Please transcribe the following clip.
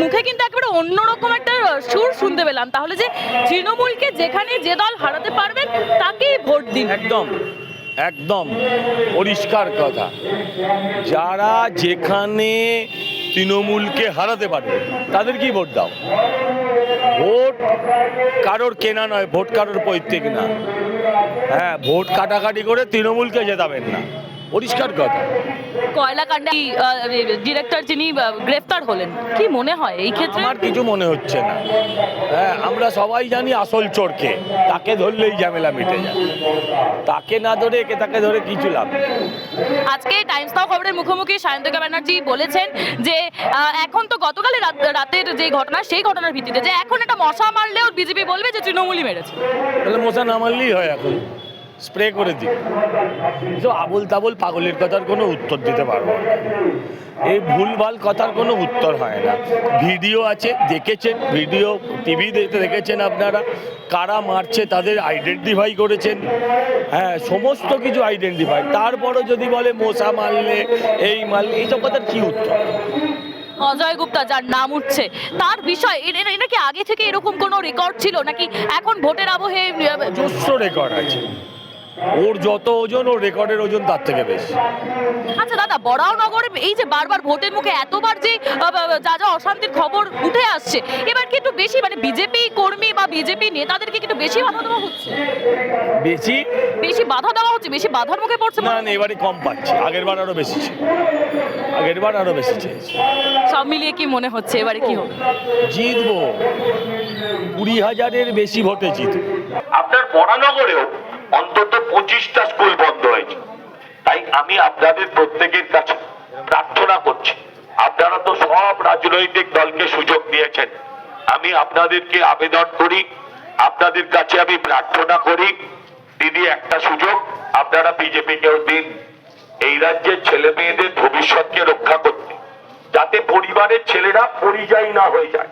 মুখে কিন্তু একেবারে অন্যরকম একটা সুর শুনতে পেলাম, তাহলে যে তৃণমূলকে যেখানে যে দল হারাতে পারবেন তাকেই ভোট দিন। একদম একদম পরিষ্কার কথা, যারা যেখানে তৃণমূলকে হারাতে পারবে তাদেরকেই ভোট দাও। ভোট কারোর কেনা নয়, ভোট কারোর পৈতৃক না। হ্যাঁ, ভোট কাটাকাটি করে তৃণমূলকে জেতাবেন না, পরিষ্কার কথা। কয়লা কাণ্ডে ডিরেক্টর যিনি গ্রেফতার হলেন, কি মনে হয় এই ক্ষেত্রে? আমার কিছু মনে হচ্ছে না। হ্যাঁ, আমরা সবাই জানি আসল চোরকে, তাকে ধরলেই ঝামেলা মিটে যায়। তাকে না ধরে একে তাকে ধরে কিছু লাভ নেই। আজকে টাইমস নাও খবরের মুখোমুখি সায়ন্তিকা ব্যানার্জি বলেছেন যে এখন তো গতকালের রাতের যে ঘটনা, সেই ঘটনার ভিত্তিতে যে এখন একটা মশা মারলেও বিজেপি বলবে যে তৃণমূলই মেরেছে। তাহলে মশা না মারলেই হয়, এখন স্প্রে করে দিই। তো আবল তাবল পাগলের কথার কোনো উত্তর দিতে পারবো না। এই ভুলভাল কথার কোনো উত্তর হয় না। ভিডিও আছে, দেখেছেন, ভিডিও টিভি দেখেছেন আপনারা, কারা মারছে তাদের আইডেন্টিফাই করেছেন। হ্যাঁ, সমস্ত কিছু আইডেন্টিফাই। তারপরও যদি বলে মশা মারলে এই মারলে, এইসব কথার কী উত্তর? অজয় গুপ্তা যার নাম উঠছে, তার বিষয় এটা কি আগে থেকে এরকম কোনো রেকর্ড ছিল নাকি এখন ভোটের আবহে? অজস্র রেকর্ড আছে। ওর যত ওজন, ওর রেকর্ডের ওজন তার থেকে বেশি। আচ্ছা দাদা, বরাহনগরে এই যে বারবার ভোটের মুখে এতবার যে যা যা অশান্তির খবর উঠে আসছে, এবার কি একটু বেশি মানে বিজেপি কর্মী বা বিজেপি নেতাদেরকে একটু বেশি বাধা দেওয়া হচ্ছে? বেশি বেশি বাধা দেওয়া হচ্ছে, বেশি বাধার মুখে পড়ছে? না না, এবারে কম পাচ্ছি, আগের বার আরো বেশি ছিল, আগের বার আরো বেশি চেয়েছি। সব মিলিয়ে কি মনে হচ্ছে এবারে কি হবে? জিতবো, 20,000-এর বেশি ভোটে জিতবো। আপনার বরানগরেও অন্তত 25টা স্কুল বন্ধ হয়েছে। তাই আমি আপনাদের প্রত্যেকের কাছে প্রার্থনা করছি, আপনারা তো সব রাজনৈতিক দলকে সুযোগ দিয়েছেন, আমি আপনাদেরকে আবেদন করি, আপনাদের কাছে আমি প্রার্থনা করি, দিদি একটা সুযোগ আপনারা বিজেপিকেও দিন, এই রাজ্যের ছেলে মেয়েদের ভবিষ্যৎকে রক্ষা করতে, যাতে পরিবারের ছেলেরা পরিযায়ী না হয়ে যায়।